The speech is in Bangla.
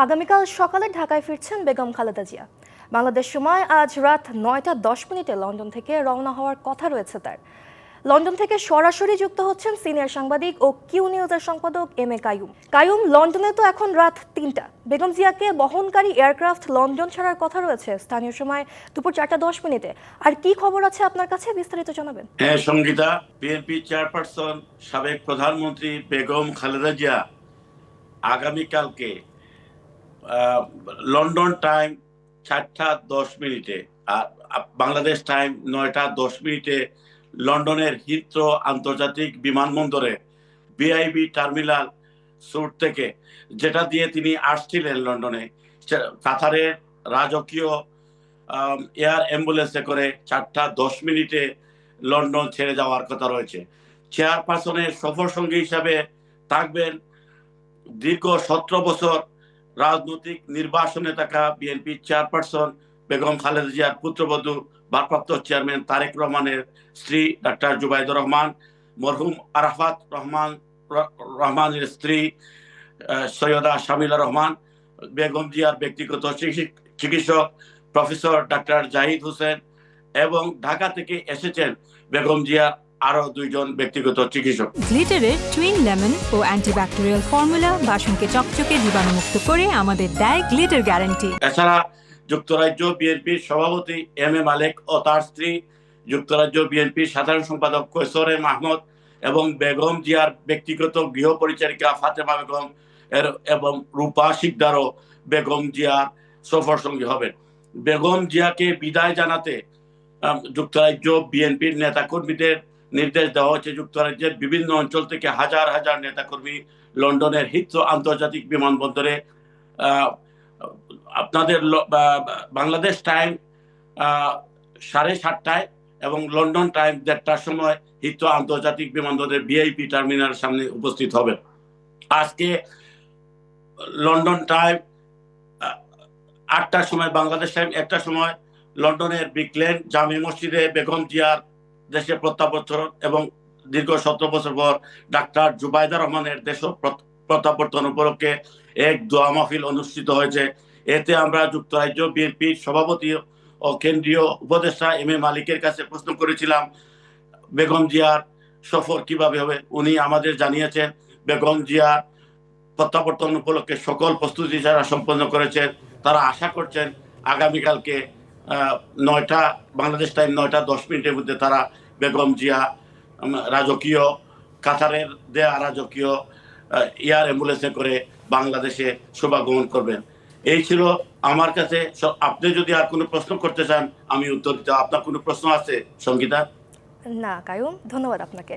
আগামীকাল সকালে ঢাকায় ফিরছেন বেগম খালেদা জিয়া। বাংলাদেশ সময় আজ রাত 9টা 10 মিনিটে লন্ডন থেকে রওনা হওয়ার কথা রয়েছে তার। লন্ডন থেকে সরাসরি যুক্ত হচ্ছেন সিনিয়র সাংবাদিক ও কিউ নিউজের সম্পাদক এম এ কাইয়ুম। কাইয়ুম, লন্ডনে তো এখন রাত 3টা। বেগম জিয়াকে বহনকারী এয়ারক্রাফট লন্ডন ছাড়ার কথা রয়েছে স্থানীয় সময় দুপুর 4টা 10 মিনিটে। আর কি খবর আছে আপনার কাছে, বিস্তারিত জানাবেন। হ্যাঁ সঙ্গীতা, বিএনপি চেয়ারপারসন সাবেক প্রধানমন্ত্রী বেগম খালেদা জিয়া আগামীকালকে লন্ডন টাইম 4টা 10 মিনিটে আর বাংলাদেশ টাইম 9টা 10 মিনিটে লন্ডনের হিথ্রো আন্তর্জাতিক বিমানবন্দরে ভিআইপি টার্মিনাল সুট থেকে, যেটা দিয়ে তিনি আসছিলেন লন্ডনে, কাতারের রাজকীয় এয়ার অ্যাম্বুলেন্সে করে 4টা 10 মিনিটে লন্ডন ছেড়ে যাওয়ার কথা রয়েছে। চেয়ারপারসনের সফর সঙ্গী হিসাবে থাকবেন দীর্ঘ 17 বছর রাজনৈতিক নির্বাসনে থাকা বিএনপি চেয়ারপারসন বেগম খালেদা জিয়ার পুত্রবধূ ভারপ্রাপ্ত চেয়ারম্যান তারেক রহমানের স্ত্রী ডাক্তার জুবাইদুর রহমান, মরহুম আরাফাত রহমানের স্ত্রী সৈয়দা শামিলা রহমান, বেগম জিয়ার ব্যক্তিগত চিকিৎসক প্রফেসর ডাক্তার জাহিদ হোসেন এবং ঢাকা থেকে এসেছেন বেগম জিয়ার আরো 2জন ব্যক্তিগত চিকিৎসক। গ্লিটারের টুইন লেমন ও অ্যান্টিব্যাকটেরিয়াল ফর্মুলা বাসনকে চকচকে জীবাণুমুক্ত করে আমাদের দেয় গ্লিটার গ্যারান্টি। এছাড়া যুক্তরাজ্য বিএনপির সভাপতি এম এ মালেক ও তার স্ত্রী, যুক্তরাজ্য বিএনপির সাধারণ সম্পাদক কৈশোর এম আহমদ এবং বেগম জিয়ার ব্যক্তিগত গৃহ পরিচারিকা ফাতেমা বেগম এবং রূপা শিকদারও বেগম জিয়ার সফর সঙ্গী হবেন। বেগম জিয়াকে বিদায় জানাতে যুক্তরাজ্য বিএনপির নেতাকর্মীদের নির্দেশ দেওয়া হচ্ছে। যুক্তরাজ্যের বিভিন্ন অঞ্চল থেকে হাজার হাজার নেতাকর্মী লন্ডনের হিথ্রো আন্তর্জাতিক বিমানবন্দরে আপনাদের বাংলাদেশ টাইম 7:30টায় এবং লন্ডন টাইম 1:30টার সময় হিথ্রো আন্তর্জাতিক বিমানবন্দরের ভিআইপি টার্মিনালের সামনে উপস্থিত হবেন। আজকে লন্ডন টাইম 8টার সময়, বাংলাদেশ টাইম 1টার সময় লন্ডনের ব্রিকলেন জামে মসজিদে বেগম জিয়ার দেশে প্রত্যাবর্তন এবং দীর্ঘ 17 বছর পর ডাক্তার জুবাইদা রহমানের দেশ প্রত্যাবর্তন উপলক্ষে এক দোয়া মাহফিল অনুষ্ঠিত হয়েছে। এতে আমরা যুক্তরাজ্য বিএনপির সভাপতি ও কেন্দ্রীয় উপদেষ্টা এম এ মালিকের কাছে প্রশ্ন করেছিলাম বেগম জিয়ার সফর কিভাবে হবে। উনি আমাদের জানিয়েছেন বেগম জিয়ার প্রত্যাবর্তন উপলক্ষে সকল প্রস্তুতি যারা সম্পন্ন করেছেন, তারা আশা করছেন আগামীকালকে বাংলাদেশ টাইম 9টা 10 মিনিটের মধ্যে তারা বেগম জিয়া রাজকীয় কাতারের দেয়া রাজকীয় এয়ার অ্যাম্বুলেন্সে করে বাংলাদেশে শুভাগমন করবেন। এই ছিল আমার কাছে। আপনি যদি আর কোনো প্রশ্ন করতে চান আমি উত্তর দিতে। আপনার কোনো প্রশ্ন আছে সঙ্গীতা? না কাইয়ুম, ধন্যবাদ আপনাকে।